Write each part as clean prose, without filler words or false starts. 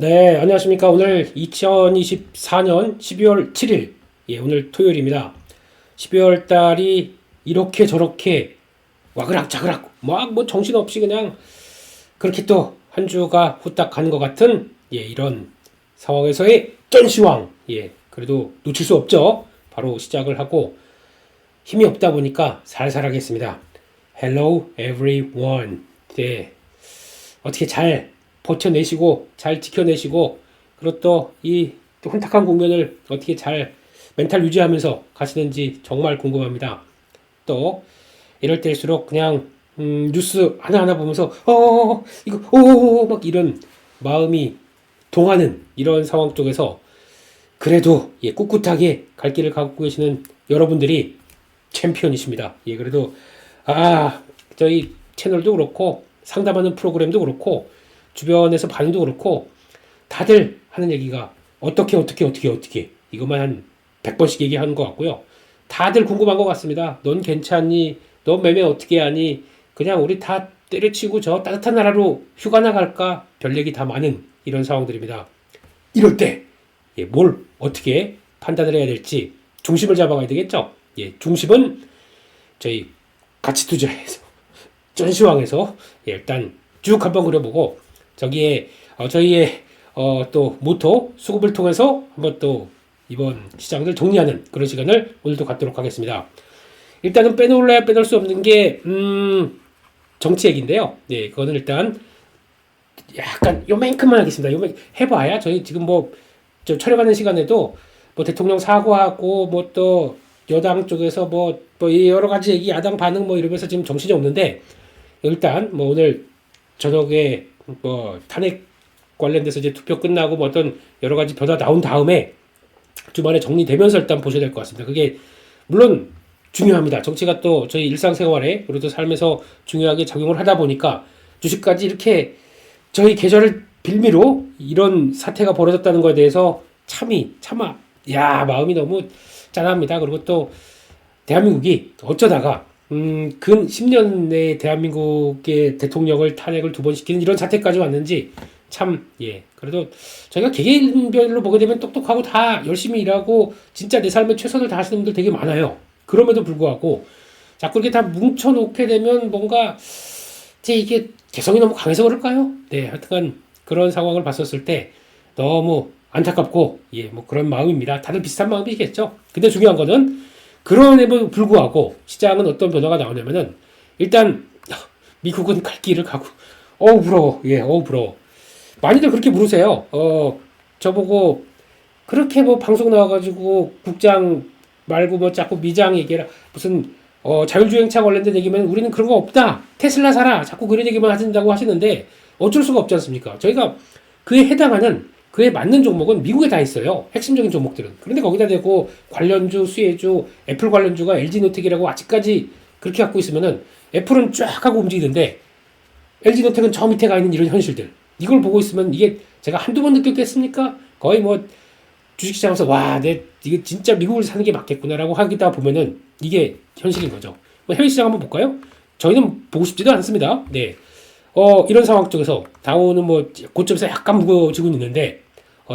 네, 안녕하십니까. 오늘 2024년 12월 7일, 오늘 토요일입니다. 12월 달이 이렇게 저렇게 와그락자그락, 뭐 정신없이 그냥 그렇게 또 한 주가 후딱 가는 것 같은, 이런 상황에서의 쩐시황, 그래도 놓칠 수 없죠. 바로 시작을 하고 힘이 없다 보니까 살살 하겠습니다. Hello everyone. 어떻게 잘 버텨내시고 잘 지켜내시고 그리고 또 이 혼탁한 국면을 어떻게 잘 멘탈 유지하면서 가시는지 정말 궁금합니다. 또 이럴 때일수록 그냥 뉴스 하나하나 보면서 이거 막 이런 마음이 동하는 이런 상황 쪽에서 그래도 꿋꿋하게 갈 길을 가고 계시는 여러분들이 챔피언이십니다. 그래도 저희 채널도 그렇고 상담하는 프로그램도 그렇고 주변에서 반응도 그렇고 다들 하는 얘기가 어떻게 이것만 한 100번씩 얘기하는 것 같고요. 다들 궁금한 것 같습니다. 넌 괜찮니? 넌 매매 어떻게 하니? 그냥 우리 다 때려치고 저 따뜻한 나라로 휴가나 갈까? 별 얘기 다 많은 이런 상황들입니다. 이럴 때 뭘 어떻게 판단을 해야 될지 중심을 잡아가야 되겠죠? 중심은 저희 가치 투자에서 전시황에서 일단 쭉 한번 그려보고 저기에 저희의 또 모토 수급을 통해서 한번 또 이번 시장을 정리하는 그런 시간을 오늘도 갖도록 하겠습니다. 일단은 빼놓을래야 빼놓을 수 없는 게 정치 얘기인데요. 그거는 일단 약간 요만큼만 하겠습니다. 해봐야 저희 지금 저 촬영하는 시간에도 대통령 사과하고 또 여당 쪽에서 여러 가지 얘기 야당 반응 이러면서 지금 정신이 없는데 일단 오늘 저녁에 탄핵 관련돼서 이제 투표 끝나고 어떤 여러 가지 변화 나온 다음에 주말에 정리되면서 일단 보셔야 될 것 같습니다. 그게 물론 중요합니다. 정치가 또 저희 일상생활에 그리고 또 삶에서 중요하게 작용을 하다 보니까 주식까지 이렇게 저희 계좌를 빌미로 이런 사태가 벌어졌다는 것에 대해서 마음이 너무 짠합니다. 그리고 또 대한민국이 어쩌다가 근 10년 내에 대한민국의 대통령을 탄핵을 2번 시키는 이런 사태까지 왔는지 그래도 저희가 개개인별로 보게 되면 똑똑하고 다 열심히 일하고 진짜 내 삶에 최선을 다하시는 분들 되게 많아요. 그럼에도 불구하고 자꾸 이렇게 다 뭉쳐놓게 되면 뭔가 이게 개성이 너무 강해서 그럴까요? 하여튼간 그런 상황을 봤었을 때 너무 안타깝고 그런 마음입니다. 다들 비슷한 마음이겠죠. 근데 중요한 거는 그럼에도 불구하고 시장은 어떤 변화가 나오냐면은 일단 미국은 갈 길을 가고 부러워. 부러워. 많이들 그렇게 물으세요. 저보고 그렇게 방송 나와가지고 국장 말고 자꾸 미장 얘기라 무슨 자율주행차 관련된 얘기면 우리는 그런 거 없다. 테슬라 사라. 자꾸 그런 얘기만 하신다고 하시는데 어쩔 수가 없지 않습니까? 저희가 그에 해당하는 그에 맞는 종목은 미국에 다 있어요. 핵심적인 종목들은. 그런데 거기다 대고 관련주, 수혜주, 애플 관련주가 LG노텍이라고 아직까지 그렇게 갖고 있으면은 애플은 쫙 하고 움직이는데 LG노텍은 저 밑에 가 있는 이런 현실들. 이걸 보고 있으면 이게 제가 한두 번 느꼈겠습니까? 거의 주식시장에서 이게 진짜 미국을 사는 게 맞겠구나라고 하기다 보면은 이게 현실인 거죠. 해외 시장 한번 볼까요? 저희는 보고 싶지도 않습니다. 이런 상황 쪽에서 다우는 고점에서 약간 무거워지고 있는데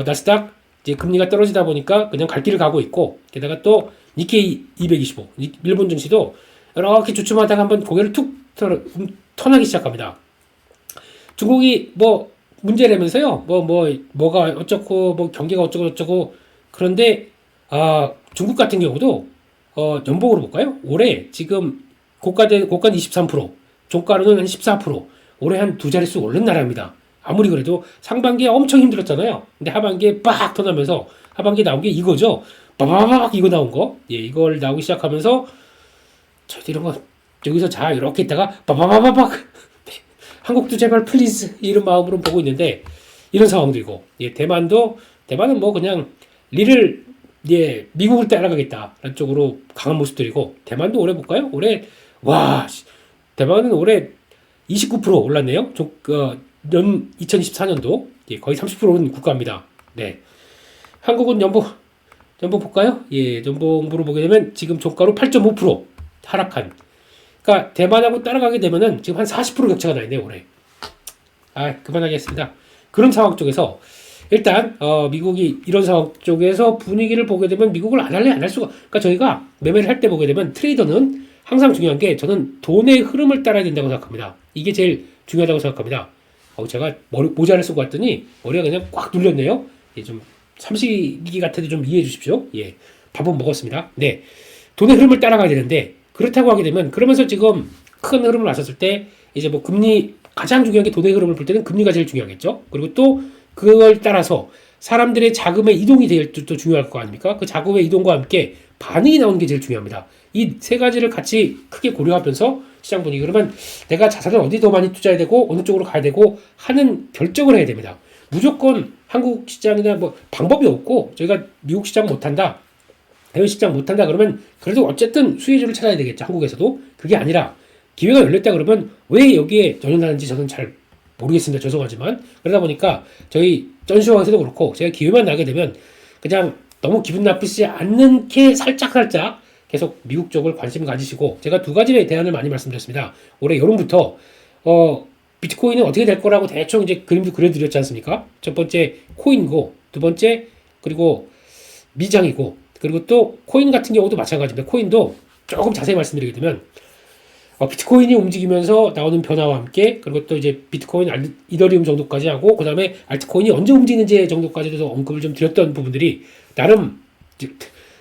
나스닥 이제 금리가 떨어지다 보니까 그냥 갈 길을 가고 있고 게다가 또 니케이 225 일본 증시도 이렇게 주춤하다가 한번 고개를 툭 턴하기 시작합니다. 중국이 문제라면서요. 뭐가 어쩌고 경기가 어쩌고 그런데 중국 같은 경우도 연봉으로 볼까요? 올해 지금 고가는 23%, 종가로는 한 14%, 올해 한 2자릿수 오른 나라입니다. 아무리 그래도 상반기에 엄청 힘들었잖아요. 근데 하반기에 빡 터나면서 하반기에 나온 게 이거죠. 빠바바박 이거 나온 거. 이걸 나오기 시작하면서 저희도 이런 거 여기서 이렇게 있다가 빠바바바박 한국도 제발 플리즈 이런 마음으로 보고 있는데 이런 상황도 있고 대만은 그냥 리를 미국을 따라가겠다라는 쪽으로 강한 모습들이고 대만도 올해 볼까요? 대만은 올해 29% 올랐네요. 연 2024년도 거의 30% 오른 국가입니다. 한국은 연봉 볼까요? 연봉으로 보게 되면 지금 종가로 8.5% 하락한. 그러니까 대만하고 따라가게 되면은 지금 한 40% 격차가 나 있네요, 올해. 그만하겠습니다. 그런 상황 쪽에서 일단 미국이 이런 상황 쪽에서 분위기를 보게 되면 미국을 안 할래 안 할 수가. 그러니까 저희가 매매를 할 때 보게 되면 트레이더는 항상 중요한 게 저는 돈의 흐름을 따라야 된다고 생각합니다. 이게 제일 중요하다고 생각합니다. 제가 모자를 쓰고 왔더니 머리가 그냥 꽉 눌렸네요. 예, 좀 삼시기 같아도 좀 이해해 주십시오. 예, 밥은 먹었습니다. 네, 돈의 흐름을 따라가야 되는데 그렇다고 하게 되면 그러면서 지금 큰 흐름을 왔었을 때 이제 뭐 금리 가장 중요한 게 돈의 흐름을 볼 때는 금리가 제일 중요하겠죠. 그리고 또 그걸 따라서 사람들의 자금의 이동이 될 또 중요할 거 아닙니까? 그 자금의 이동과 함께 반응이 나오는 게 제일 중요합니다. 이 세 가지를 같이 크게 고려하면서 시장 분위기 그러면 내가 자산을 어디 더 많이 투자해야 되고 어느 쪽으로 가야 되고 하는 결정을 해야 됩니다. 무조건 한국 시장이나 뭐 방법이 없고 저희가 미국 시장 못한다, 해외 시장 못한다 그러면 그래도 어쨌든 수혜주를 찾아야 되겠죠. 한국에서도 그게 아니라 기회가 열렸다 그러면 왜 여기에 전연하는지 저는 잘 모르겠습니다. 죄송하지만 그러다 보니까 저희 전시황에서도 그렇고 제가 기회만 나게 되면 그냥 너무 기분 나쁘지 않는 게 살짝 계속 미국 쪽을 관심 가지시고 제가 두 가지의 대안을 많이 말씀드렸습니다. 올해 여름부터 비트코인은 어떻게 될 거라고 대충 이제 그림도 그려드렸지 않습니까? 첫 번째 코인이고 두 번째 그리고 미장이고 그리고 또 코인 같은 경우도 마찬가지입니다. 코인도 조금 자세히 말씀드리게 되면 비트코인이 움직이면서 나오는 변화와 함께 그리고 또 이제 비트코인, 이더리움 정도까지 하고 그 다음에 알트코인이 언제 움직이는지 정도까지도 언급을 좀 드렸던 부분들이 나름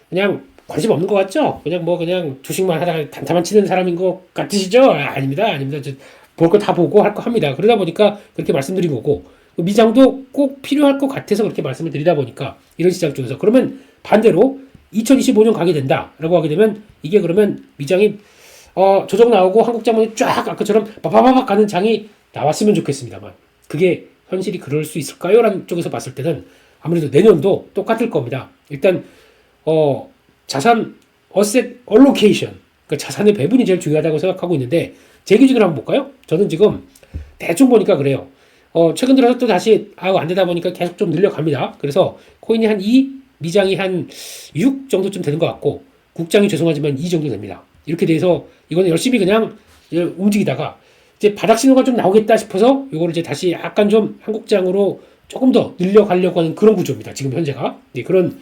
그냥 관심 없는 것 같죠? 그냥 주식만 하다가 단타만 치는 사람인 것 같으시죠? 아닙니다. 볼 거 다 보고 할 거 합니다. 그러다 보니까 그렇게 말씀드린 거고 미장도 꼭 필요할 것 같아서 그렇게 말씀을 드리다 보니까 이런 시장 쪽에서 그러면 반대로 2025년 가게 된다라고 하게 되면 이게 그러면 미장이 조정 나오고 한국 자본이 쫙 아까처럼 바바바박 가는 장이 나왔으면 좋겠습니다만 그게 현실이 그럴 수 있을까요? 라는 쪽에서 봤을 때는 아무래도 내년도 똑같을 겁니다. 일단 자산 어셋 얼로케이션 그러니까 자산의 배분이 제일 중요하다고 생각하고 있는데 제 기준으로 한번 볼까요? 저는 지금 대충 보니까 그래요. 최근 들어서 또 다시 안 되다 보니까 계속 좀 늘려갑니다. 그래서 코인이 한 2, 미장이 한 6 정도쯤 되는 것 같고 국장이 죄송하지만 2 정도 됩니다. 이렇게 돼서 이거는 열심히 그냥 움직이다가 이제 바닥 신호가 좀 나오겠다 싶어서 이거를 이제 다시 약간 좀 한국장으로 조금 더 늘려가려고 하는 그런 구조입니다. 지금 현재가 그런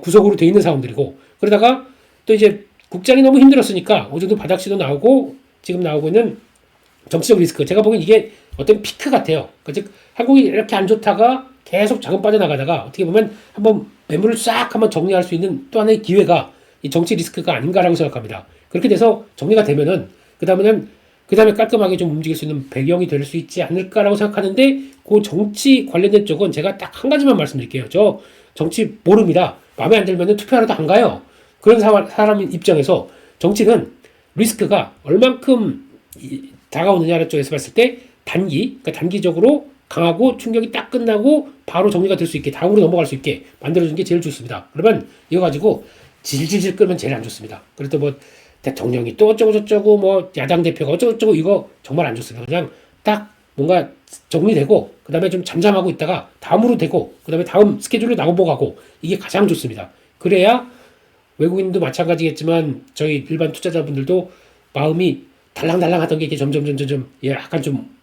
구석으로 돼 있는 상황들이고 그러다가 또 이제 국장이 너무 힘들었으니까 어제도 바닥 신호 나오고 지금 나오고 있는 정치적 리스크 제가 보기엔 이게 어떤 피크 같아요. 그러니까 즉 한국이 이렇게 안 좋다가 계속 자금 빠져나가다가 어떻게 보면 한번 매물을 싹 한번 정리할 수 있는 또 하나의 기회가 이 정치 리스크가 아닌가라고 생각합니다. 그렇게 돼서 정리가 되면은 그 다음에 깔끔하게 좀 움직일 수 있는 배경이 될 수 있지 않을까라고 생각하는데 그 정치 관련된 쪽은 제가 딱 한 가지만 말씀드릴게요. 저 정치 모릅니다. 마음에 안 들면 투표하러도 안 가요. 그런 사람 입장에서 정치는 리스크가 얼만큼 다가오느냐를 쪽에서 봤을 때 그러니까 단기적으로 강하고 충격이 딱 끝나고 바로 정리가 될 수 있게 다음으로 넘어갈 수 있게 만들어주는 게 제일 좋습니다. 그러면 이거 가지고 질질질 끌면 제일 안 좋습니다. 그래도 뭐 대통령이 또 어쩌고저쩌고 뭐 야당 대표가 어쩌고저쩌고 이거 정말 안 좋습니다. 그냥 딱 뭔가 정리되고 그 다음에 좀 잠잠하고 있다가 다음으로 되고 그 다음에 다음 스케줄로 넘어가고 이게 가장 좋습니다. 그래야 외국인도 마찬가지겠지만 저희 일반 투자자분들도 마음이 달랑달랑 하던 게 이게 점점 약간 좀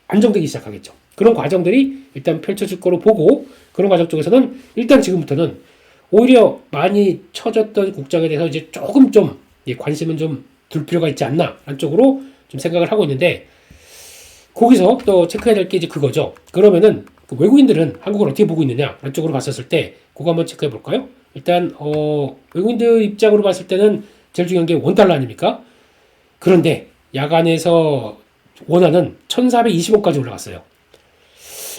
안정되기 시작하겠죠. 그런 과정들이 일단 펼쳐질 거로 보고 그런 과정 쪽에서는 일단 지금부터는 오히려 많이 처졌던 국장에 대해서 이제 조금 좀 관심은 좀 둘 필요가 있지 않나 라는 쪽으로 좀 생각을 하고 있는데 거기서 또 체크해야 될 게 이제 그거죠. 그러면은 그 외국인들은 한국을 어떻게 보고 있느냐 라는 쪽으로 봤었을 때 그거 한번 체크해 볼까요? 일단 외국인들 입장으로 봤을 때는 제일 중요한 게 원달러 아닙니까? 그런데 야간에서 원화는 1420원까지 올라갔어요.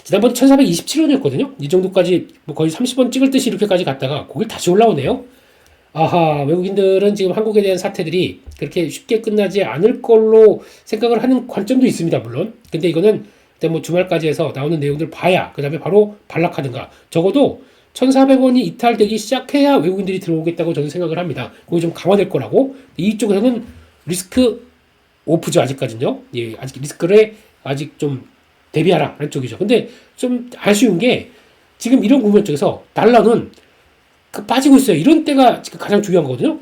지난번 1427원이었거든요. 이 정도까지 뭐 거의 30원 찍을 듯이 이렇게까지 갔다가 거길 다시 올라오네요. 아하, 외국인들은 지금 한국에 대한 사태들이 그렇게 쉽게 끝나지 않을 걸로 생각을 하는 관점도 있습니다. 물론. 근데 이거는 일단 뭐 주말까지 해서 나오는 내용들 봐야 그 다음에 바로 반락하든가 적어도 1,400원이 이탈되기 시작해야 외국인들이 들어오겠다고 저는 생각을 합니다. 그게 좀 강화될 거라고. 이쪽에서는 리스크 오프죠. 아직까지는요. 예, 아직 리스크를 아직 좀 대비하라 라는 쪽이죠. 근데 좀 아쉬운 게 지금 이런 국면 쪽에서 달러는 빠지고 있어요. 이런 때가 지금 가장 중요한 거거든요.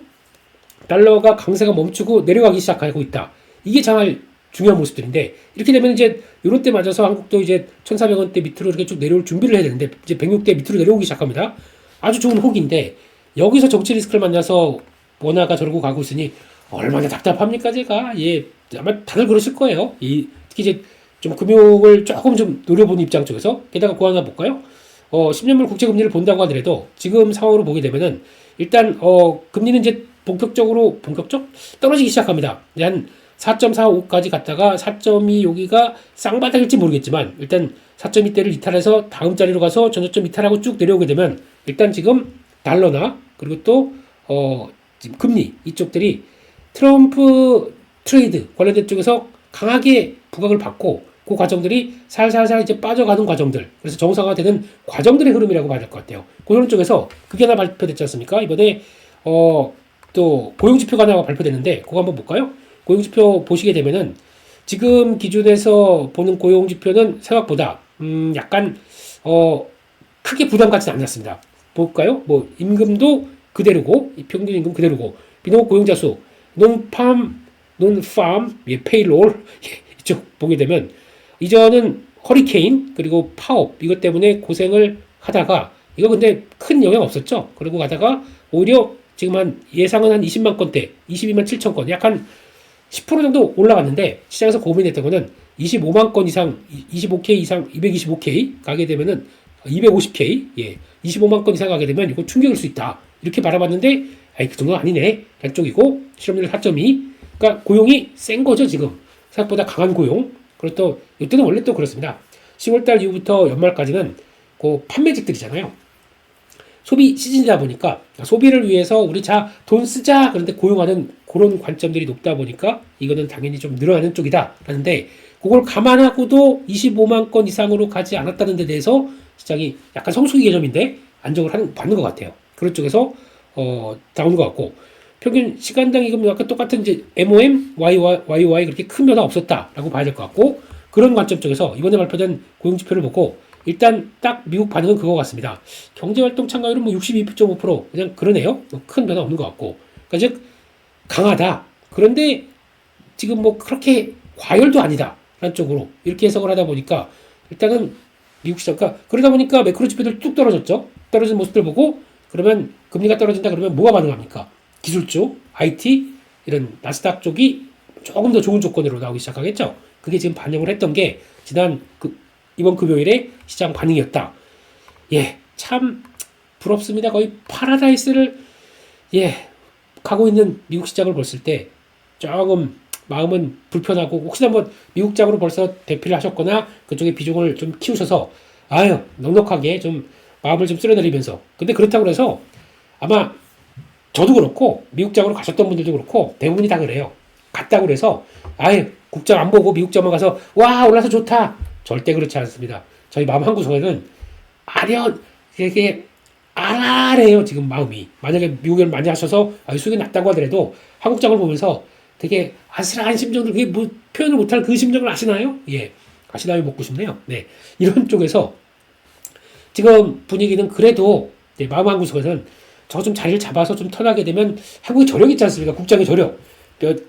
달러가 강세가 멈추고 내려가기 시작하고 있다. 이게 정말 중요한 모습들인데 이렇게 되면 이제 이런 때 맞아서 한국도 이제 1,400원대 밑으로 이렇게 쭉 내려올 준비를 해야 되는데 이제 106대 밑으로 내려오기 시작합니다. 아주 좋은 호기인데 여기서 정치 리스크를 만나서 원화가 저러고 가고 있으니 얼마나 답답합니까 제가. 예, 아마 다들 그러실 거예요. 특히 이제 좀 금융을 조금 좀 노려보는 입장 쪽에서. 게다가 그거 하나 볼까요? 10년물 국채금리를 본다고 하더라도 지금 상황으로 보게 되면은 일단 금리는 이제 본격적 떨어지기 시작합니다. 한 4.45까지 갔다가 4.2 여기가 쌍바닥일지 모르겠지만 일단 4.2대를 이탈해서 다음 자리로 가서 전저점 이탈하고 쭉 내려오게 되면 일단 지금 달러나 그리고 또 지금 금리 이쪽들이 트럼프 트레이드 관련된 쪽에서 강하게 부각을 받고 그 과정들이 살살살 이제 빠져가는 과정들, 그래서 정상화되는 과정들의 흐름이라고 봐야 될 것 같아요. 그런 쪽에서 그게 하나 발표됐지 않습니까? 이번에 또 고용지표가 하나 발표됐는데 그거 한번 볼까요? 고용지표 보시게 되면은 지금 기준에서 보는 고용지표는 생각보다 약간 크게 부담 같지는 않았습니다. 볼까요? 뭐 임금도 그대로고 평균 임금 그대로고 비농업 고용자 수, 논팜, 예, 페이롤 이쪽 보게 되면 이전은 허리케인 그리고 파업 이것 때문에 고생을 하다가 이거 근데 큰 영향 없었죠. 그러고 가다가 오히려 지금 한 예상은 한 20만 건대, 22만 7천 건, 약간 10% 정도 올라갔는데 시장에서 고민했던 거는 25만 건 이상, 25K 이상, 225K 가게 되면은 250K, 예, 25만 건 이상 가게 되면 이거 충격일 수 있다. 이렇게 바라봤는데, 아이, 그 정도는 아니네. 한쪽이고, 실업률 4.2. 그러니까 고용이 센 거죠, 지금. 생각보다 강한 고용. 그리고 또, 이때는 원래 또 그렇습니다. 10월달 이후부터 연말까지는 그 판매직들이잖아요. 소비 시즌이다 보니까 소비를 위해서 우리 돈 쓰자 그런데 고용하는 그런 관점들이 높다 보니까 이거는 당연히 좀 늘어나는 쪽이다 라는데 그걸 감안하고도 25만 건 이상으로 가지 않았다는 데 대해서 시장이 약간 성수기 개념인데 안정을 받는 것 같아요. 그런 쪽에서 나오는 것 같고 평균 시간당 임금 아까 똑같은 이제 MOM, YOY 그렇게 큰 변화 없었다라고 봐야 될 것 같고 그런 관점 쪽에서 이번에 발표된 고용지표를 보고 일단 딱 미국 반응은 그거 같습니다. 경제활동 참가율은 뭐 62.5% 그냥 그러네요. 큰 변화 없는 것 같고. 그러니까 즉 강하다. 그런데 지금 뭐 그렇게 과열도 아니다. 라는 쪽으로 이렇게 해석을 하다 보니까 일단은 미국 시장 그러다 보니까 매크로 지표들 뚝 떨어졌죠. 떨어진 모습들 보고 그러면 금리가 떨어진다 그러면 뭐가 반응합니까? 기술 쪽, IT 이런 나스닥 쪽이 조금 더 좋은 조건으로 나오기 시작하겠죠. 그게 지금 반영을 했던 게 지난 이번 금요일에 시장 반응이었다. 예, 참 부럽습니다. 거의 파라다이스를 가고 있는 미국 시장을 봤을 때 조금 마음은 불편하고 혹시나 뭐 미국장으로 벌써 대피를 하셨거나 그쪽에 비중을 좀 키우셔서 넉넉하게 좀 마음을 좀 쓸어내리면서 근데 그렇다고 해서 아마 저도 그렇고 미국장으로 가셨던 분들도 그렇고 대부분이 다 그래요. 갔다고 그래서 국장 안 보고 미국장만 가서 와 올라서 좋다. 절대 그렇지 않습니다. 저희 마음 한구석에는 이렇게 아래요 지금 마음이. 만약에 미국을 많이 하셔서 수익이 낮다고 하더라도 한국장을 보면서 되게 아슬한 심정들 그게 뭐 표현을 못할 그 심정을 아시나요? 예, 아시나요? 먹고 싶네요. 네, 이런 쪽에서 지금 분위기는 그래도 마음 한구석에는 저 좀 자리를 잡아서 좀 턴하게 되면 한국의 저력 있지 않습니까? 국장의 저력.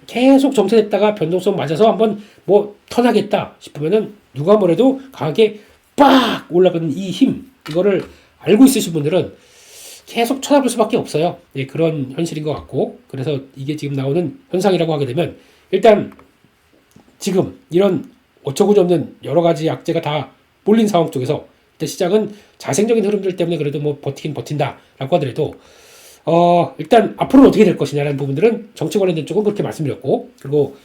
계속 정체됐다가 변동성 맞아서 한번 뭐 턴하겠다 싶으면은 누가 뭐래도 강하게 빡 올라가는 이 힘 이거를 알고 있으신 분들은 계속 쳐다볼 수밖에 없어요. 예, 그런 현실인 것 같고 그래서 이게 지금 나오는 현상이라고 하게 되면 일단 지금 이런 어처구니없는 여러 가지 악재가 다 몰린 상황 쪽에서 일단 시장은 자생적인 흐름들 때문에 그래도 뭐 버티긴 버틴다라고 하더라도 일단 앞으로는 어떻게 될 것이냐라는 부분들은 정치 관련된 쪽은 그렇게 말씀드렸고 그리고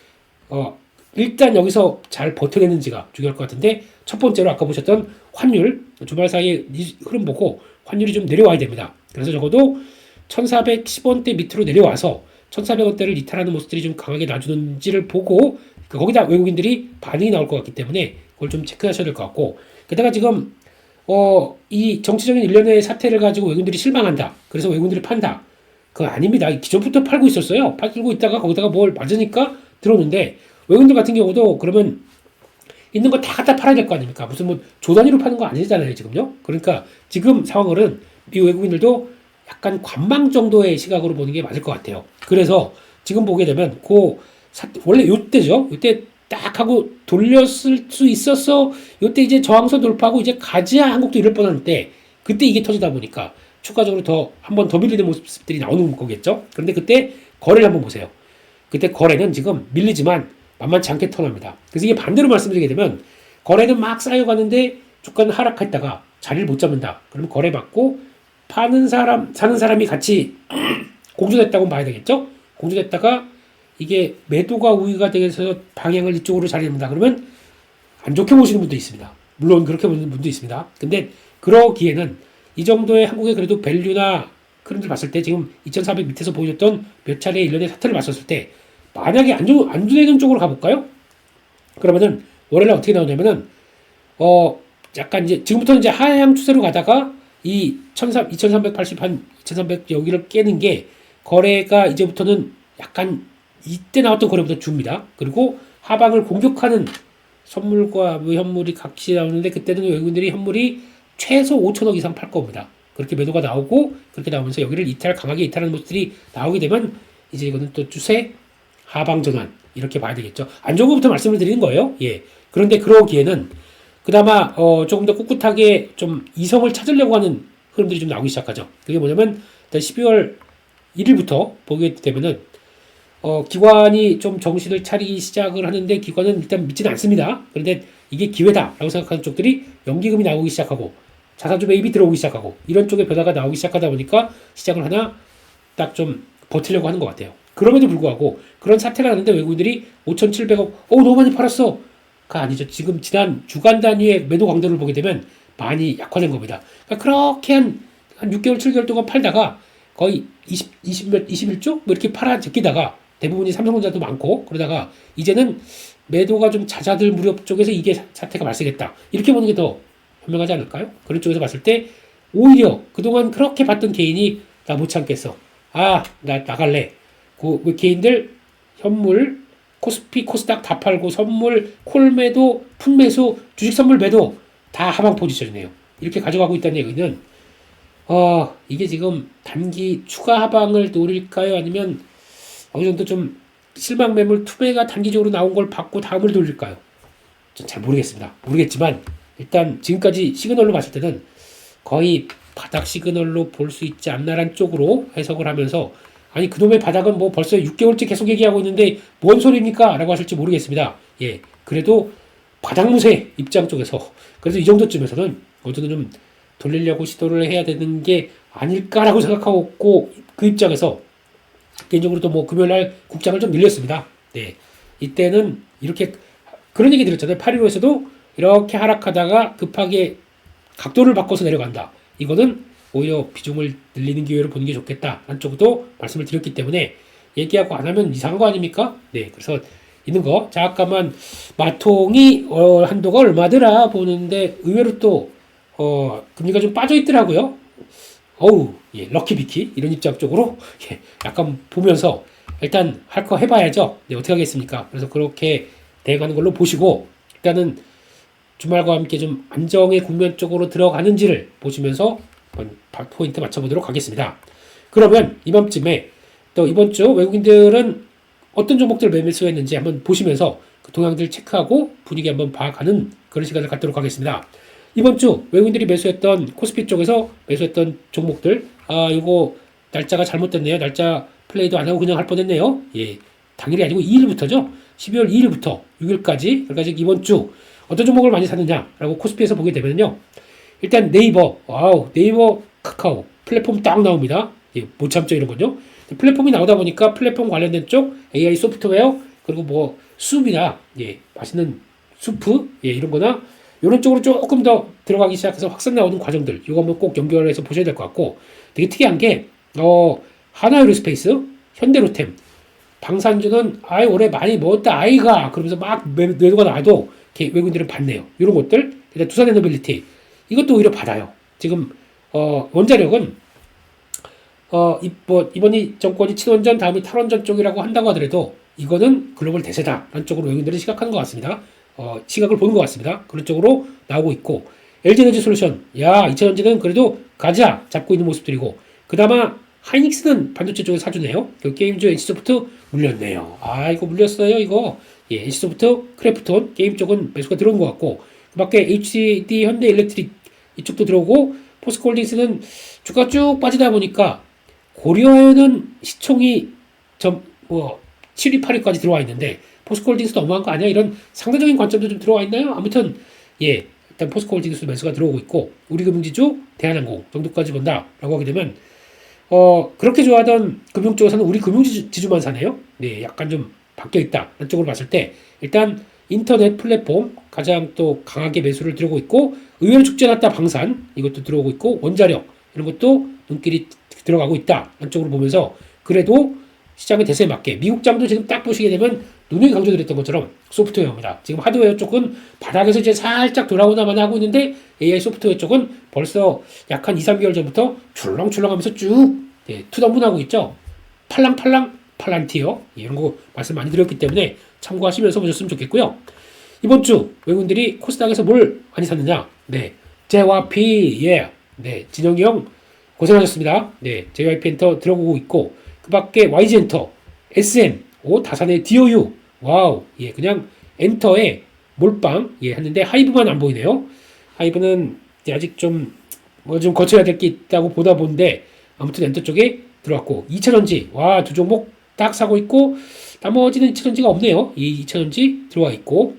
일단 여기서 잘 버텨내는지가 중요할 것 같은데 첫 번째로 아까 보셨던 환율 주말 사이에 이 흐름 보고 환율이 좀 내려와야 됩니다. 그래서 적어도 1410원대 밑으로 내려와서 1400원대를 이탈하는 모습들이 좀 강하게 나주는지를 보고 거기다 외국인들이 반응이 나올 것 같기 때문에 그걸 좀 체크하셔야 될 것 같고 게다가 지금 이 정치적인 일련의 사태를 가지고 외국인들이 실망한다. 그래서 외국인들이 판다. 그거 아닙니다. 기존부터 팔고 있었어요. 팔고 있다가 거기다가 뭘 맞으니까 들어오는데 외국인들 같은 경우도 그러면 있는 거 다 갖다 팔아야 될 거 아닙니까? 무슨 뭐 조단위로 파는 거 아니잖아요, 지금요. 그러니까 지금 상황은 이 외국인들도 약간 관망 정도의 시각으로 보는 게 맞을 것 같아요. 그래서 지금 보게 되면 원래 요때죠. 요때 딱 하고 돌렸을 수 있었어. 이때 이제 저항선 돌파하고 이제 가지야 한국도 이럴 뻔한데 그때 이게 터지다 보니까 추가적으로 더 한 번 더 밀리는 모습들이 나오는 거겠죠. 그런데 그때 거래를 한번 보세요. 그때 거래는 지금 밀리지만 만만치 않게 턴합니다. 그래서 이게 반대로 말씀드리게 되면 거래는 막 쌓여가는데 주가는 하락했다가 자리를 못 잡는다. 그러면 거래 받고 파는 사람, 사는 사람이 같이 공존했다고 봐야 되겠죠? 공존했다가 이게 매도가 우위가 돼서 방향을 이쪽으로 자리 잡는다. 그러면 안 좋게 보시는 분도 있습니다. 물론 그렇게 보는 분도 있습니다. 근데 그러기에는 이 정도의 한국의 그래도 밸류나 그런 들 봤을 때 지금 2400 밑에서 보여줬던 몇 차례 일련의 사태를 봤었을 때 만약에 안 되는 쪽으로 가볼까요? 그러면은 월요일에 어떻게 나오냐면은 약간 이제 지금부터는 이제 하향 추세로 가다가 이 2380 한 2300 여기를 깨는 게 거래가 이제부터는 약간 이때 나왔던 거래보다 줍니다. 그리고 하방을 공격하는 선물과 뭐 현물이 같이 나오는데 그때는 외국인들이 현물이 최소 5천억 이상 팔 겁니다. 그렇게 매도가 나오고 그렇게 나오면서 여기를 강하게 이탈하는 모습들이 나오게 되면 이제 이거는 또 추세 하방 전환 이렇게 봐야 되겠죠. 안 좋은 것부터 말씀을 드리는 거예요. 예. 그런데 그러기에는 그나마 조금 더 꿋꿋하게 좀 이성을 찾으려고 하는 흐름들이 좀 나오기 시작하죠. 그게 뭐냐면 일단 12월 1일부터 보게 되면은 기관이 좀 정신을 차리기 시작을 하는데 기관은 일단 믿지는 않습니다. 그런데 이게 기회다라고 생각하는 쪽들이 연기금이 나오기 시작하고 자사주 매입이 들어오기 시작하고 이런 쪽의 변화가 나오기 시작하다 보니까 시장을 하나 딱 좀 버티려고 하는 것 같아요. 그럼에도 불구하고 그런 사태가 나는데 외국인들이 5,700억 너무 많이 팔았어 가 아니죠. 지금 지난 주간 단위의 매도 강도를 보게 되면 많이 약화된 겁니다. 그러니까 그렇게 한 6개월 7개월 동안 팔다가 거의 21조 뭐 이렇게 팔아 제끼다가 대부분이 삼성전자도 많고 그러다가 이제는 매도가 좀 잦아들 무렵 쪽에서 이게 사태가 발생했다. 이렇게 보는 게 더 현명하지 않을까요? 그런 쪽에서 봤을 때 오히려 그동안 그렇게 봤던 개인이 나 못 참겠어. 나 나갈래. 그 개인들 현물 코스피 코스닥 다 팔고 선물 콜매도 풋매수 주식 선물 매도 다 하방 포지션이네요. 이렇게 가져가고 있다는 얘기는 이게 지금 단기 추가 하방을 노릴까요? 아니면 어느 정도 좀 실망 매물 투매가 단기적으로 나온 걸 받고 다음을 돌릴까요? 전 잘 모르겠습니다. 모르겠지만 일단 지금까지 시그널로 봤을 때는 거의 바닥 시그널로 볼 수 있지 않나란 쪽으로 해석을 하면서 아니 그놈의 바닥은 뭐 벌써 6개월째 계속 얘기하고 있는데 뭔 소리입니까? 라고 하실지 모르겠습니다. 예, 그래도 바닥무새 입장 쪽에서 그래서 이 정도쯤에서는 어쨌든 좀 돌리려고 시도를 해야 되는 게 아닐까라고 생각하고 그 입장에서 개인적으로도 뭐 금요일날 국장을 좀 늘렸습니다. 네, 이때는 이렇게 그런 얘기 드렸잖아요. 815에서도 이렇게 하락하다가 급하게 각도를 바꿔서 내려간다. 이거는 오히려 비중을 늘리는 기회로 보는 게 좋겠다. 한쪽도 말씀을 드렸기 때문에 얘기하고 안 하면 이상한 거 아닙니까? 네, 그래서 있는 거. 잠깐만 마통이 한도가 얼마더라 보는데 의외로 또 금리가 좀 빠져 있더라고요. 예, 럭키비키 이런 입장 쪽으로 예, 약간 보면서 일단 할 거 해봐야죠. 네, 어떻게 하겠습니까? 그래서 그렇게 돼가는 걸로 보시고 일단은 주말과 함께 좀 안정의 국면 쪽으로 들어가는지를 보시면서 포인트 맞춰보도록 하겠습니다. 그러면 이맘쯤에 또 이번 주 외국인들은 어떤 종목들을 매매수했는지 한번 보시면서 그 동향들 체크하고 분위기 한번 봐가는 그런 시간을 갖도록 하겠습니다. 이번 주 외국인들이 매수했던 코스피 쪽에서 매수했던 종목들 이거 날짜가 잘못됐네요. 날짜 플레이도 안 하고 그냥 할 뻔했네요. 예, 당일이 아니고 2일부터죠. 12월 2일부터 6일까지 그러니까 이번 주 어떤 종목을 많이 샀느냐라고 코스피에서 보게 되면요. 일단 네이버 카카오 플랫폼 딱 나옵니다. 예, 못 참죠 이런 건요. 플랫폼이 나오다 보니까 플랫폼 관련된 쪽 AI 소프트웨어 그리고 뭐 숲이나 예, 맛있는 수프 예, 이런 거나 이런 쪽으로 조금 더 들어가기 시작해서 확산 나오는 과정들 이거 한번 꼭 연결해서 보셔야 될 것 같고 되게 특이한 게 하나에어로스페이스 현대로템 방산주는 올해 많이 먹었다 아이가 그러면서 막 매도가 나와도 외국인들은 받네요. 이런 것들 일단 두산에너빌리티 이것도 오히려 받아요. 지금 원자력은 이번이 정권이 친원전 다음이 탈원전 쪽이라고 한다고 하더라도 이거는 글로벌 대세다라는 쪽으로 외국인들은 시각하는 것 같습니다. 시각을 보는 것 같습니다. 그런 쪽으로 나오고 있고 LG에너지솔루션 2차전지는 그래도 가자 잡고 있는 모습들이고 그나마 하이닉스는 반도체 쪽에 사주네요. 그 게임즈 NC소프트 물렸네요. 아, 이거 물렸어요, 이거. 예, NC소프트, 크래프톤, 게임 쪽은 매수가 들어온 것 같고, 그 밖에 HCD, 현대일렉트릭 이쪽도 들어오고, 포스코홀딩스는 주가 쭉 빠지다 보니까, 고려아연은 시총이 7위, 8위까지 들어와 있는데, 포스코홀딩스 너무한 거 아니야? 이런 상대적인 관점도 좀 들어와 있나요? 아무튼, 예, 일단 포스코홀딩스 매수가 들어오고 있고, 우리금융지주, 대한항공 정도까지 본다라고 하게 되면, 그렇게 좋아하던 금융 쪽에서는 우리 금융지주만 사네요. 네, 약간 좀 바뀌어있다. 한쪽으로 봤을 때, 일단 인터넷 플랫폼 가장 또 강하게 매수를 들어오고 있고, 의외로 축제 났다 방산, 이것도 들어오고 있고, 원자력, 이런 것도 눈길이 들어가고 있다. 한쪽으로 보면서, 그래도 시장의 대세에 맞게, 미국장도 지금 딱 보시게 되면, 누누이 강조드렸던 것처럼 소프트웨어입니다. 지금 하드웨어 쪽은 바닥에서 이제 살짝 돌아오나만 하고 있는데, AI 소프트웨어 쪽은 벌써 약 한 2, 3개월 전부터 출렁출렁 하면서 쭉 투덤분하고 있죠. 팔랑팔랑 팔란티어 이런 거 말씀 많이 드렸기 때문에 참고하시면서 보셨으면 좋겠고요. 이번 주 외국인들이 코스닥에서 뭘 많이 샀느냐? 네, JYP, 네, 진영이 형 고생하셨습니다. 네, JYP 엔터 들어오고 있고, 그 밖에 YG엔터, SM, 다산의 DOU, 와우, 예, 그냥 엔터에 몰빵, 예, 했는데 하이브만 안 보이네요. 하이브는 아직 좀 거쳐야 될 게 있다고 보다 본데, 아무튼 엔터 쪽에 들어왔고, 2차전지, 와, 두 종목 딱 사고 있고, 나머지는 2차전지가 없네요. 이 2차전지 들어와 있고,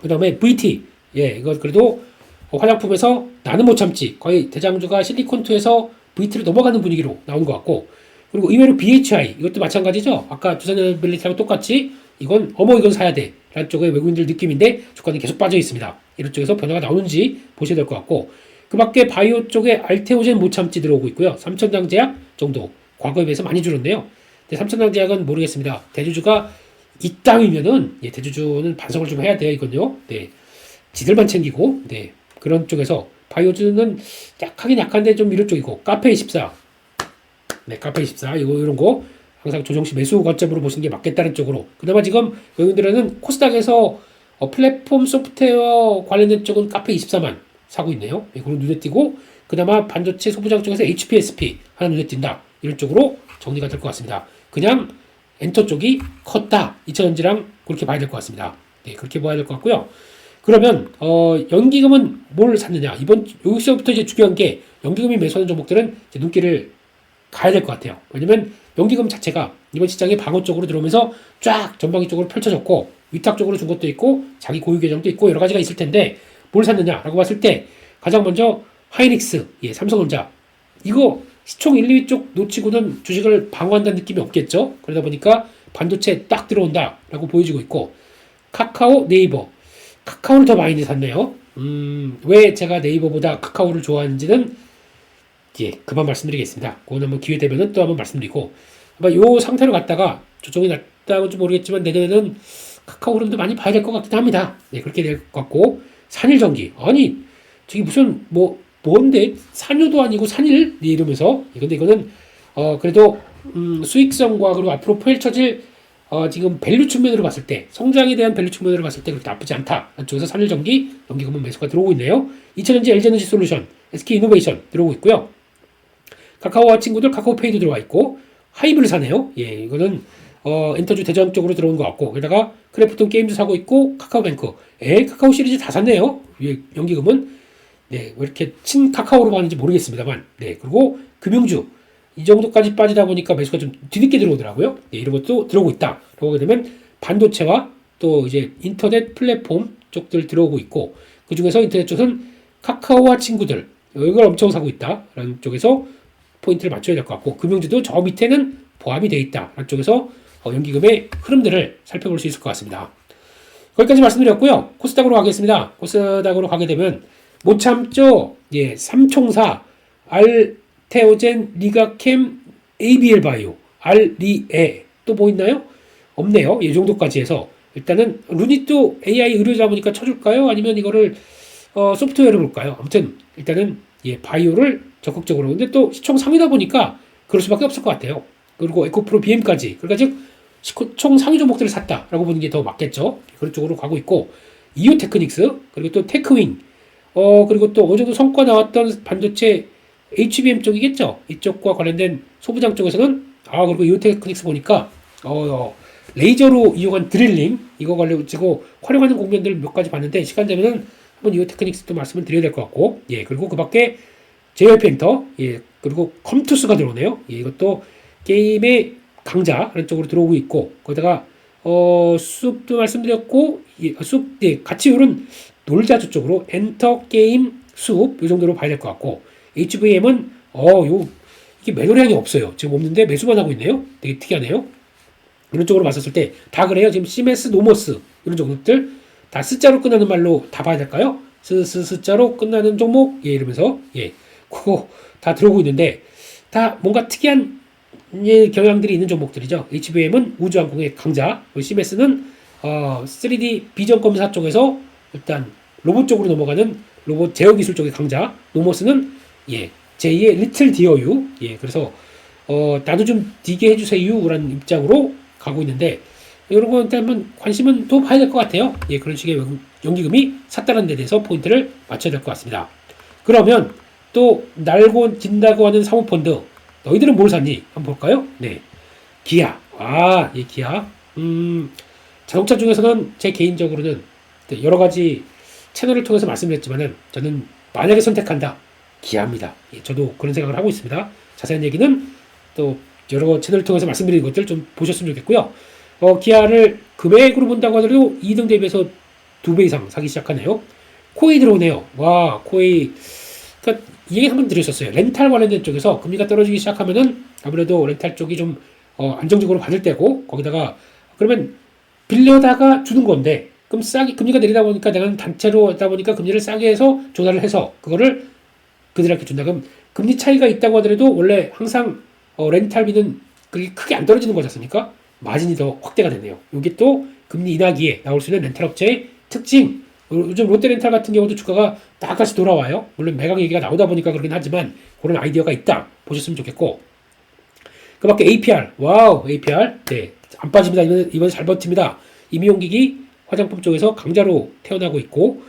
그 다음에 VT, 예, 이거 그래도 화장품에서 나는 못 참지, 거의 대장주가 실리콘2에서 VT로 넘어가는 분위기로 나온 것 같고, 그리고 의외로 BHI, 이것도 마찬가지죠. 아까 두산에너빌리티하고 똑같이, 이건 이건 사야 돼 라는 쪽의 외국인들 느낌인데, 주가는 계속 빠져 있습니다. 이런 쪽에서 변화가 나오는지 보셔야 될 것 같고, 그 밖에 바이오 쪽에 알테오젠 못 참지 들어오고 있고요. 삼천장제약 정도 과거에 비해서 많이 줄었네요. 근데 삼천장제약은 모르겠습니다. 대주주가 이땅이면은, 예, 대주주는 반성을 좀 해야 돼요. 이건요. 네, 지들만 챙기고, 네, 그런 쪽에서 바이오주는 약하긴 약한데 좀 이런 쪽이고, 카페24, 네, 카페24 이런 거 항상 조정시 매수 관점으로 보시는 게 맞겠다는 쪽으로. 그나마 지금 외국인들은 코스닥에서 플랫폼 소프트웨어 관련된 쪽은 카페24만 사고 있네요. 이거는 눈에 띄고, 그나마 반도체 소부장 쪽에서 HPSP 하나 눈에 띈다. 이런 쪽으로 정리가 될 것 같습니다. 그냥 엔터 쪽이 컸다. 2차전지랑 그렇게 봐야 될 것 같습니다. 네, 그렇게 봐야 될 것 같고요. 그러면 연기금은 뭘 샀느냐? 여기서부터 이제 중요한 게, 연기금이 매수하는 종목들은 이제 눈길을 가야 될 것 같아요. 왜냐면 연기금 자체가 이번 시장에 방어 쪽으로 들어오면서 쫙 전방위 쪽으로 펼쳐졌고, 위탁 쪽으로 준 것도 있고, 자기 고유 계정도 있고, 여러 가지가 있을 텐데, 뭘 샀느냐라고 봤을 때, 가장 먼저 하이닉스, 예, 삼성전자, 이거 시총 1, 2위 쪽 놓치고는 주식을 방어한다는 느낌이 없겠죠. 그러다 보니까 반도체 딱 들어온다라고 보여지고 있고, 카카오, 네이버, 카카오를 더 많이 샀네요. 왜 제가 네이버보다 카카오를 좋아하는지는, 예, 그만 말씀드리겠습니다. 그건 한번 기회 되면은 또 한번 말씀드리고, 아마 요 상태로 갔다가 조정이 났다고는 모르겠지만, 내년에는 카카오 흐름도 많이 봐야 될 것 같긴 합니다. 네, 그렇게 될 것 같고, 산일전기, 아니 저기 무슨 뭔데 산유도 아니고 산일, 네, 이러면서, 근데 이거는 그래도 수익성과 그리고 앞으로 펼쳐질 지금 밸류 측면으로 봤을 때, 성장에 대한 밸류 측면으로 봤을 때 그렇게 나쁘지 않다. 안쪽에서 산일전기 연기금은 매수가 들어오고 있네요. 2차전지 LG에너지 솔루션, SK이노베이션 들어오고 있고요. 카카오와 친구들 카카오페이도 들어와 있고, 하이브를 사네요. 예, 이거는 엔터주 대전 쪽으로 들어온 것 같고, 게다가 크래프톤 게임도 사고 있고, 카카오뱅크, 카카오 시리즈 다 샀네요. 연기금은, 네, 왜 이렇게 친 카카오로 가는지 모르겠습니다만, 네, 그리고 금융주 이 정도까지 빠지다 보니까 매수가 좀 뒤늦게 들어오더라고요. 네, 이런 것도 들어오고 있다. 그러고 하게 되면 반도체와 또 이제 인터넷 플랫폼 쪽들 들어오고 있고, 그 중에서 인터넷 쪽은 카카오와 친구들, 이걸 엄청 사고 있다라는 쪽에서 포인트를 맞춰야 될 것 같고, 금융주도 저 밑에는 포함이 되어 있다라는 쪽에서 연기금의 흐름들을 살펴볼 수 있을 것 같습니다. 거기까지 말씀드렸고요. 코스닥으로 가겠습니다. 코스닥으로 가게 되면 못 참죠. 예, 삼총사, 알테오젠, 리가캠, ABL 바이오, 알리에 또 뭐 있나요? 없네요. 이 정도까지 해서 일단은 루닛도 AI 의료자 보니까 쳐줄까요? 아니면 이거를 소프트웨어를 볼까요? 아무튼 일단은, 예, 바이오를 적극적으로. 근데 또 시총 상위다 보니까 그럴 수밖에 없을 것 같아요. 그리고 에코프로 BM까지. 그러니까 즉 시총 상위 종목들을 샀다라고 보는 게 더 맞겠죠. 그런 쪽으로 가고 있고, 이오테크닉스, 그리고 또 테크윙, 그리고 또 어느 정도 성과 나왔던 반도체 HBM 쪽이겠죠. 이쪽과 관련된 소부장 쪽에서는 그리고 이오테크닉스 보니까 레이저로 이용한 드릴링 이거 가지고 활용하는 공면들 몇 가지 봤는데 시간 되면은 한번 이오테크닉스도 말씀을 드려야 될 것 같고 그리고 그 밖에 JYP 엔터 그리고 컴투스가 들어오네요. 이것도 게임의 강자라는 쪽으로 들어오고 있고 거기다가 숲도 말씀드렸고 숲 같이 오른 놀자주 쪽으로 엔터 게임 숲 이 정도로 봐야 될 것 같고 HVM은 이게 매도량이 없어요. 지금 없는데 매수만 하고 있네요. 되게 특이하네요. 이런 쪽으로 봤었을 때 다 그래요. 지금 시메스, 노모스 이런 종목들 다 스자로 끝나는 말로 다 봐야 될까요? 스자로 끝나는 종목 이러면서 그거 다 들어오고 있는데 다 뭔가 특이한 경향들이 있는 종목들이죠. HBM은 우주항공의 강자, 시메스는 3D 비전 검사 쪽에서 일단 로봇 쪽으로 넘어가는 로봇 제어 기술 쪽의 강자, 노모스는 제2의 리틀 디어유 그래서 나도 좀 디게 해주세요라는 입장으로 가고 있는데 이런 거 일단 관심은 또 봐야 될 것 같아요. 그런 식의 연기금이 샀다는 데 대해서 포인트를 맞춰야 될 것 같습니다. 그러면 또 날고 진다고 하는 사모펀드 너희들은 뭘 샀니? 한번 볼까요? 기아. 기아. 자동차 중에서는 제 개인적으로는 여러 가지 채널을 통해서 말씀드렸지만은 저는 만약에 선택한다. 기아입니다. 저도 그런 생각을 하고 있습니다. 자세한 얘기는 또 여러 채널을 통해서 말씀드린 것들 좀 보셨으면 좋겠고요. 기아를 금액으로 본다고 하더라도 2등 대비해서 2배 이상 사기 시작하네요. 코웨이 들어오네요. 코웨이. 그러니까 이 얘기 한번 드렸었어요. 렌탈 관련된 쪽에서 금리가 떨어지기 시작하면은 아무래도 렌탈 쪽이 좀 안정적으로 받을 때고 거기다가 그러면 빌려다가 주는 건데 그럼 싸게 금리가 내리다 보니까 내가 단체로 하다 보니까 금리를 싸게 해서 조달을 해서 그거를 그들한테 준다. 그럼 금리 차이가 있다고 하더라도 원래 항상 렌탈비는 그게 크게 안 떨어지는 거지 않습니까? 마진이 더 확대가 되네요. 이게 또 금리 인하기에 나올 수 있는 렌탈 업체의 특징. 요즘 롯데렌탈 같은 경우도 주가가 다같이 돌아와요. 물론 매각 얘기가 나오다 보니까 그러긴 하지만 그런 아이디어가 있다. 보셨으면 좋겠고. 그 밖에 APR. APR. 안 빠집니다. 이번에 잘 버팁니다. 임용기기 화장품 쪽에서 강자로 태어나고 있고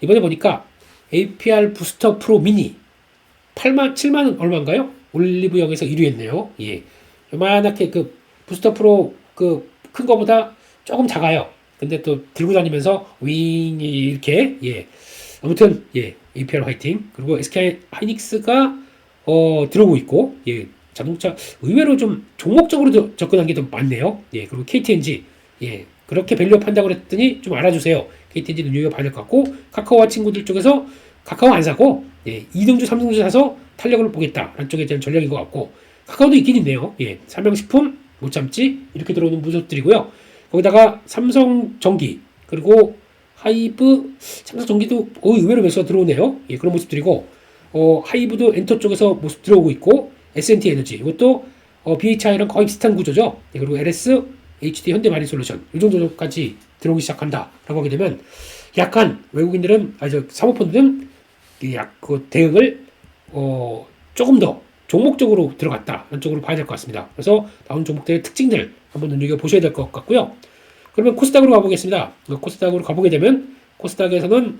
이번에 보니까 APR 부스터 프로 미니 7만 얼마인가요? 올리브영에서 1위 했네요. 요만하게 그 부스터 프로 그 큰 거보다 조금 작아요. 근데 또 들고 다니면서 윙 이렇게 아무튼 APR 화이팅. 그리고 SK 하이닉스가 들어오고 있고 자동차 의외로 좀 종목적으로 접근한 게 더 많네요. 그리고 KTNG 그렇게 밸류업 한다고 그랬더니 좀 알아주세요. KTNG 눈여겨봐야 될 것 같고 카카오와 친구들 쪽에서 카카오 안 사고 2등주 3등주 사서 탄력을 보겠다라는 쪽에 대한 전략인 것 같고 카카오도 있긴 있네요. 삼양식품 못 참지 이렇게 들어오는 모습들이고요. 거기다가 삼성전기 그리고 하이브 삼성전기도 의외로 매수가 들어오네요. 그런 모습들이고 하이브도 엔터 쪽에서 모습 들어오고 있고 S&T 에너지 이것도 BHI랑 거의 비슷한 구조죠. 그리고 LS, HD 현대마린솔루션 이 정도까지 들어오기 시작한다라고 하게 되면 약간 외국인들은 사모펀드는 그 대응을 조금 더 종목적으로 들어갔다는 쪽으로 봐야 될 것 같습니다. 그래서 나온 종목들의 특징들 한번 눈여겨보셔야 될 것 같고요. 그러면 코스닥으로 가보겠습니다. 코스닥으로 가보게 되면 코스닥에서는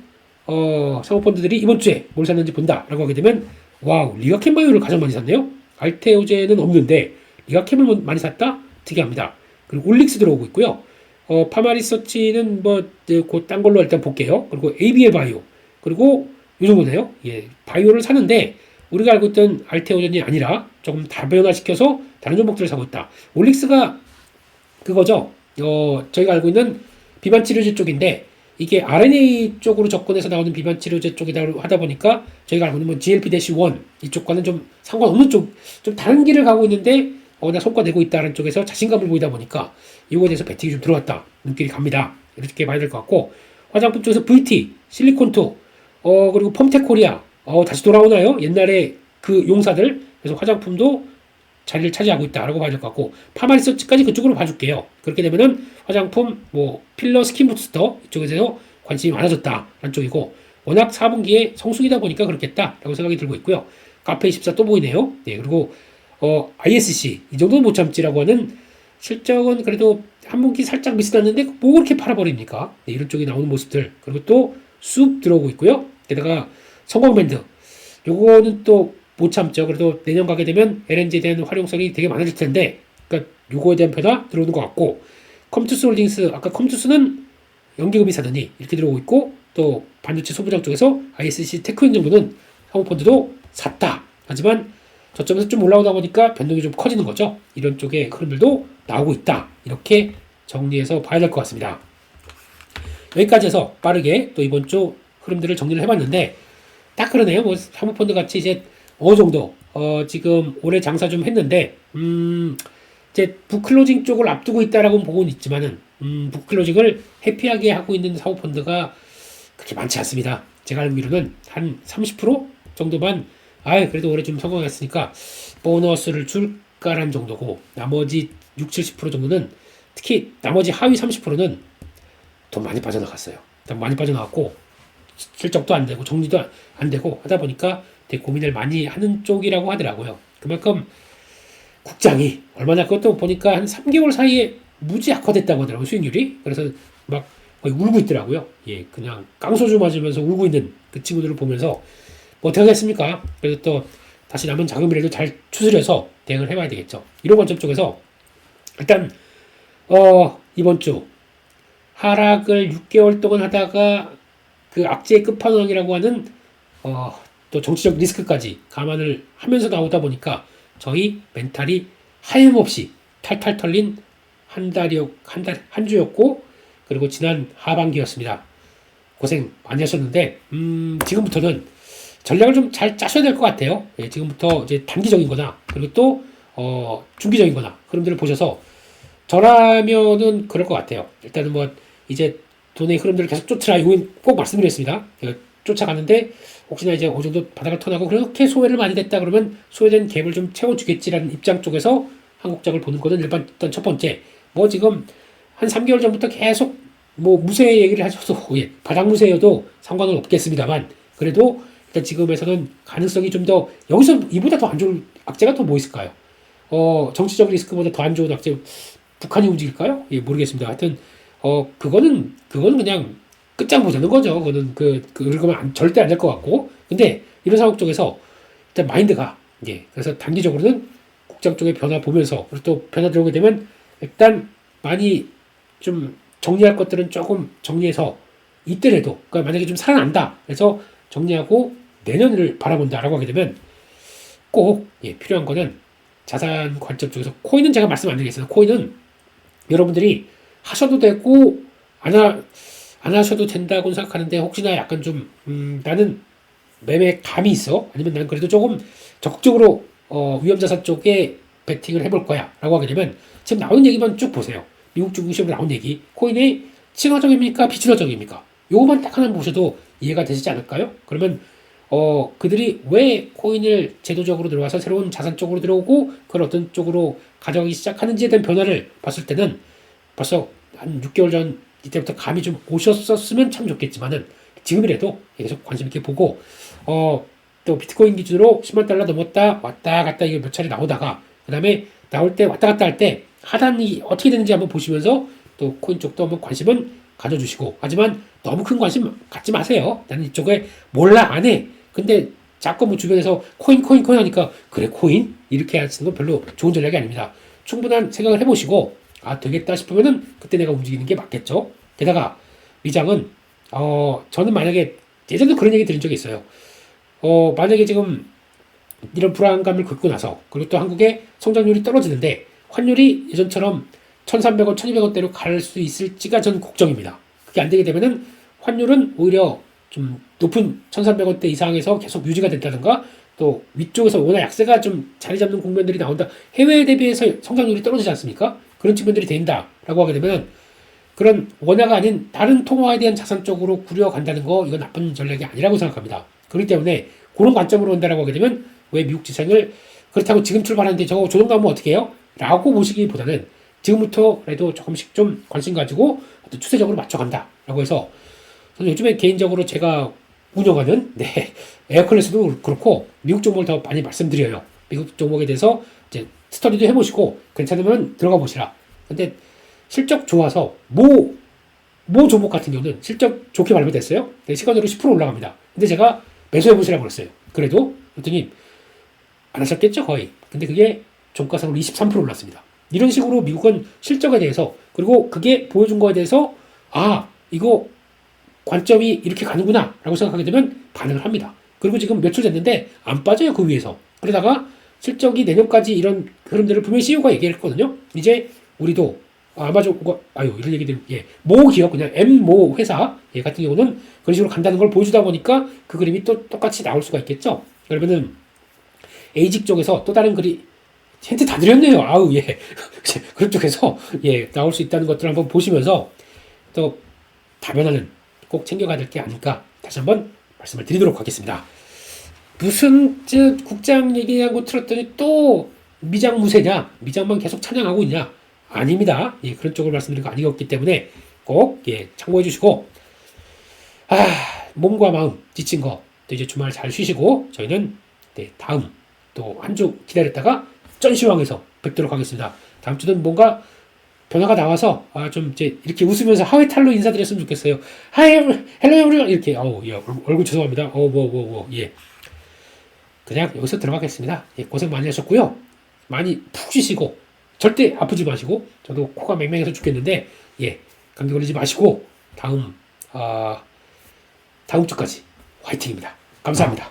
사모펀드들이 이번 주에 뭘 샀는지 본다라고 하게 되면 리가캠바이오를 가장 많이 샀네요. 알테오제는 없는데 리가캠을 많이 샀다? 특이합니다. 그리고 올릭스 들어오고 있고요. 파마리서치는 곧 딴 걸로 일단 볼게요. 그리고 ABL 바이오 그리고 이 정도네요. 바이오를 사는데 우리가 알고 있던 알테오젠이 아니라 조금 다변화시켜서 다른 종목들을 사고 있다. 올릭스가 그거죠. 저희가 알고 있는 비만치료제 쪽인데 이게 RNA 쪽으로 접근해서 나오는 비만치료제 쪽이다 하다 보니까 저희가 알고 있는 GLP-1 이쪽과는 좀 상관없는 쪽, 좀 다른 길을 가고 있는데 나 성과 내고 있다는 쪽에서 자신감을 보이다 보니까 이거에 대해서 배팅이 좀 들어왔다. 눈길이 갑니다. 이렇게 봐야 될 것 같고 화장품 쪽에서 VT, 실리콘2 그리고 펌텍코리아 다시 돌아오나요? 옛날에 그 용사들. 그래서 화장품도 자리를 차지하고 있다라고 봐야 될 것 같고 파마리서치까지 그쪽으로 봐줄게요. 그렇게 되면은 화장품 필러 스킨 부스터 이쪽에서 관심이 많아졌다라는 쪽이고 워낙 4분기에 성수기다 보니까 그렇겠다라고 생각이 들고 있고요. 카페24 또 보이네요. 그리고 ISC 이 정도는 못 참지라고 하는 실적은 그래도 한 분기 살짝 미스났는데 뭐 그렇게 팔아버립니까? 이런 쪽이 나오는 모습들. 그리고 또 숲 들어오고 있고요. 게다가 성광밴드 요거는 또 못 참죠. 그래도 내년 가게 되면 LNG에 대한 활용성이 되게 많아질 텐데, 그러니까 요거에 대한 변화 들어오는 것 같고, 컴투스 홀딩스, 아까 컴투스는 연기금이 사더니 이렇게 들어오고 있고, 또 반도체 소부장 쪽에서 ISC 테크인 정도는 사모펀드도 샀다. 하지만 저점에서 좀 올라오다 보니까 변동이 좀 커지는 거죠. 이런 쪽의 흐름들도 나오고 있다. 이렇게 정리해서 봐야 될 것 같습니다. 여기까지 해서 빠르게 또 이번 주 흐름들을 정리를 해봤는데, 딱 그러네요. 뭐 사모펀드 같이 이제 어느 정도 지금 올해 장사 좀 했는데 이제 북클로징 쪽을 앞두고 있다라고 보고는 있지만은 북클로징을 해피하게 하고 있는 사모펀드가 그렇게 많지 않습니다. 제가 알기로는 한 30% 정도만 그래도 올해 좀 성공했으니까 보너스를 줄까란 정도고, 나머지 60-70% 정도는, 특히 나머지 하위 30%는 돈 많이 빠져나갔어요. 돈 많이 빠져나갔고 실적도 안 되고 정리도 안 되고 하다 보니까 되게 고민을 많이 하는 쪽이라고 하더라고요. 그만큼 국장이 얼마나, 그것도 보니까 한 3개월 사이에 무지 악화됐다고 하더라고요. 수익률이. 그래서 막 거의 울고 있더라고요. 예, 그냥 깡소주 맞으면서 울고 있는 그 친구들을 보면서 뭐 어떻게 하겠습니까? 그래서 또 다시 남은 자금이라도 잘 추스려서 대응을 해봐야 되겠죠. 이런 관점 쪽에서 일단 이번 주 하락을 6개월 동안 하다가 그 악재의 끝판왕이라고 하는 또 정치적 리스크까지 감안을 하면서 나오다 보니까 저희 멘탈이 하염없이 탈탈 털린 한 주였고, 그리고 지난 하반기였습니다. 고생 많이 하셨는데 지금부터는 전략을 좀 잘 짜셔야 될 것 같아요. 예, 지금부터 이제 단기적인거나 그리고 또 중기적인거나 흐름들을 보셔서, 저라면은 그럴 것 같아요. 일단은 뭐 이제 돈의 흐름들을 계속 쫓으라, 이건 꼭 말씀드렸습니다. 쫓아가는데 혹시나 이제 어느 정도 바닥을 턴하고 그렇게 소외를 많이 됐다 그러면 소외된 갭을 좀 채워주겠지라는 입장 쪽에서 한국장을 보는 거는 일단 첫 번째, 뭐 지금 한 3개월 전부터 계속 뭐 무세 얘기를 하셔도 바닥 무세여도 상관은 없겠습니다만, 그래도 일단 지금에서는 가능성이 좀 더, 여기서 이보다 더 안 좋은 악재가 또 뭐 있을까요? 정치적 리스크보다 더 안 좋은 악재, 북한이 움직일까요? 예, 모르겠습니다. 하여튼 그거는 그냥 끝장 보자는 거죠. 그거는 그러면 절대 안 될 것 같고. 근데 이런 상황 쪽에서 일단 마인드가, 그래서 단기적으로는 국장 쪽의 변화 보면서, 그리고 또 변화 들어오게 되면 일단 많이 좀 정리할 것들은 조금 정리해서 이때라도, 그러니까 만약에 좀 살아난다 그래서 정리하고 내년을 바라본다라고 하게 되면 꼭 필요한 거는 자산 관점 쪽에서, 코인은 제가 말씀 안 드리겠어요. 코인은 여러분들이 하셔도 되고 안 하셔도 된다고 생각하는데, 혹시나 약간 좀 나는 매매 감이 있어, 아니면 난 그래도 조금 적극적으로 위험자산 쪽에 베팅을 해볼 거야 라고 하게 되면 지금 나오는 얘기만 쭉 보세요. 미국 중심으로 나온 얘기, 코인이 친화적입니까 비친화적입니까? 요거만 딱 하나 보셔도 이해가 되시지 않을까요? 그러면 그들이 왜 코인을 제도적으로 들어와서 새로운 자산 쪽으로 들어오고 그걸 어떤 쪽으로 가져가기 시작하는지에 대한 변화를 봤을 때는 벌써 한 6개월 전 이때부터 감이 좀 오셨었으면 참 좋겠지만은, 지금이라도 계속 관심 있게 보고 또 비트코인 기준으로 10만 달러 넘었다 왔다 갔다 이게 몇 차례 나오다가, 그 다음에 나올 때 왔다 갔다 할 때 하단이 어떻게 되는지 한번 보시면서 또 코인 쪽도 한번 관심은 가져주시고, 하지만 너무 큰 관심 갖지 마세요. 나는 이쪽에 몰라 안 해. 근데 자꾸 뭐 주변에서 코인 하니까 그래 코인? 이렇게 하시는 건 별로 좋은 전략이 아닙니다. 충분한 생각을 해보시고 되겠다 싶으면은 그때 내가 움직이는 게 맞겠죠. 게다가 미장은 저는 만약에 예전에 그런 얘기 들은 적이 있어요. 만약에 지금 이런 불안감을 겪고 나서, 그리고 또 한국의 성장률이 떨어지는데 환율이 예전처럼 1,300원, 1,200원대로 갈 수 있을지가 전 걱정입니다. 그게 안 되게 되면은 환율은 오히려 좀 높은 1,300원대 이상에서 계속 유지가 된다든가, 또 위쪽에서 워낙 약세가 좀 자리 잡는 국면들이 나온다. 해외에 대비해서 성장률이 떨어지지 않습니까? 그런 측면들이 된다라고 하게 되면 그런 원화가 아닌 다른 통화에 대한 자산 쪽으로 구려간다는 거, 이건 나쁜 전략이 아니라고 생각합니다. 그렇기 때문에 그런 관점으로 온다라고 하게 되면, 왜 미국 지상을 그렇다고 지금 출발하는데 저거 조정나면 어떻게 해요? 라고 보시기보다는 지금부터라도 조금씩 좀 관심 가지고 어떤 추세적으로 맞춰간다라고 해서, 저는 요즘에 개인적으로 제가 운영하는 에어클래스도 그렇고 미국 종목을 더 많이 말씀드려요. 미국 종목에 대해서 이제 스터디도 해보시고 괜찮으면 들어가 보시라. 근데 실적 좋아서 모 종목 같은 경우는 실적 좋게 발표됐어요. 시간으로 10% 올라갑니다. 근데 제가 매수해 보시라고 그랬어요. 그랬더니 안 하셨겠죠, 거의. 근데 그게 종가상으로 23% 올랐습니다. 이런 식으로 미국은 실적에 대해서, 그리고 그게 보여준 거에 대해서, 아, 이거 관점이 이렇게 가는구나 라고 생각하게 되면 반응을 합니다. 그리고 지금 며칠 됐는데 안 빠져요, 그 위에서. 그러다가 실적이 내년까지 이런 흐름들을 분명히 CEO가 얘기했거든요. 이제 우리도 아마존, 이런 얘기들, 모 기업, 그냥 M모 회사 같은 경우는 그런 식으로 간다는 걸 보여주다 보니까 그 그림이 또 똑같이 나올 수가 있겠죠. 그러면은 에이직 쪽에서 또 다른 글이 힌트 다 드렸네요. 그런 쪽에서 나올 수 있다는 것들을 한번 보시면서 또 다변화는 꼭 챙겨가야 될 게 아닐까 다시 한번 말씀을 드리도록 하겠습니다. 무슨 국장 얘기하고 틀었더니 또 미장무새냐, 미장만 계속 찬양하고 있냐? 아닙니다. 그런 쪽을 말씀드린 거 아니었기 때문에 꼭 참고해 주시고, 몸과 마음 지친 거 또 이제 주말 잘 쉬시고 저희는 다음 또 한 주 기다렸다가 쩐시황에서 뵙도록 하겠습니다. 다음 주는 뭔가 변화가 나와서 좀 이제 이렇게 웃으면서 하회탈로 인사드렸으면 좋겠어요. 하이 헬로 에브리원 이렇게 얼굴 죄송합니다. 그냥 여기서 들어가겠습니다. 고생 많이 하셨고요. 많이 푹 쉬시고 절대 아프지 마시고, 저도 코가 맹맹해서 죽겠는데 감기 걸리지 마시고 다음 주까지 화이팅입니다. 감사합니다.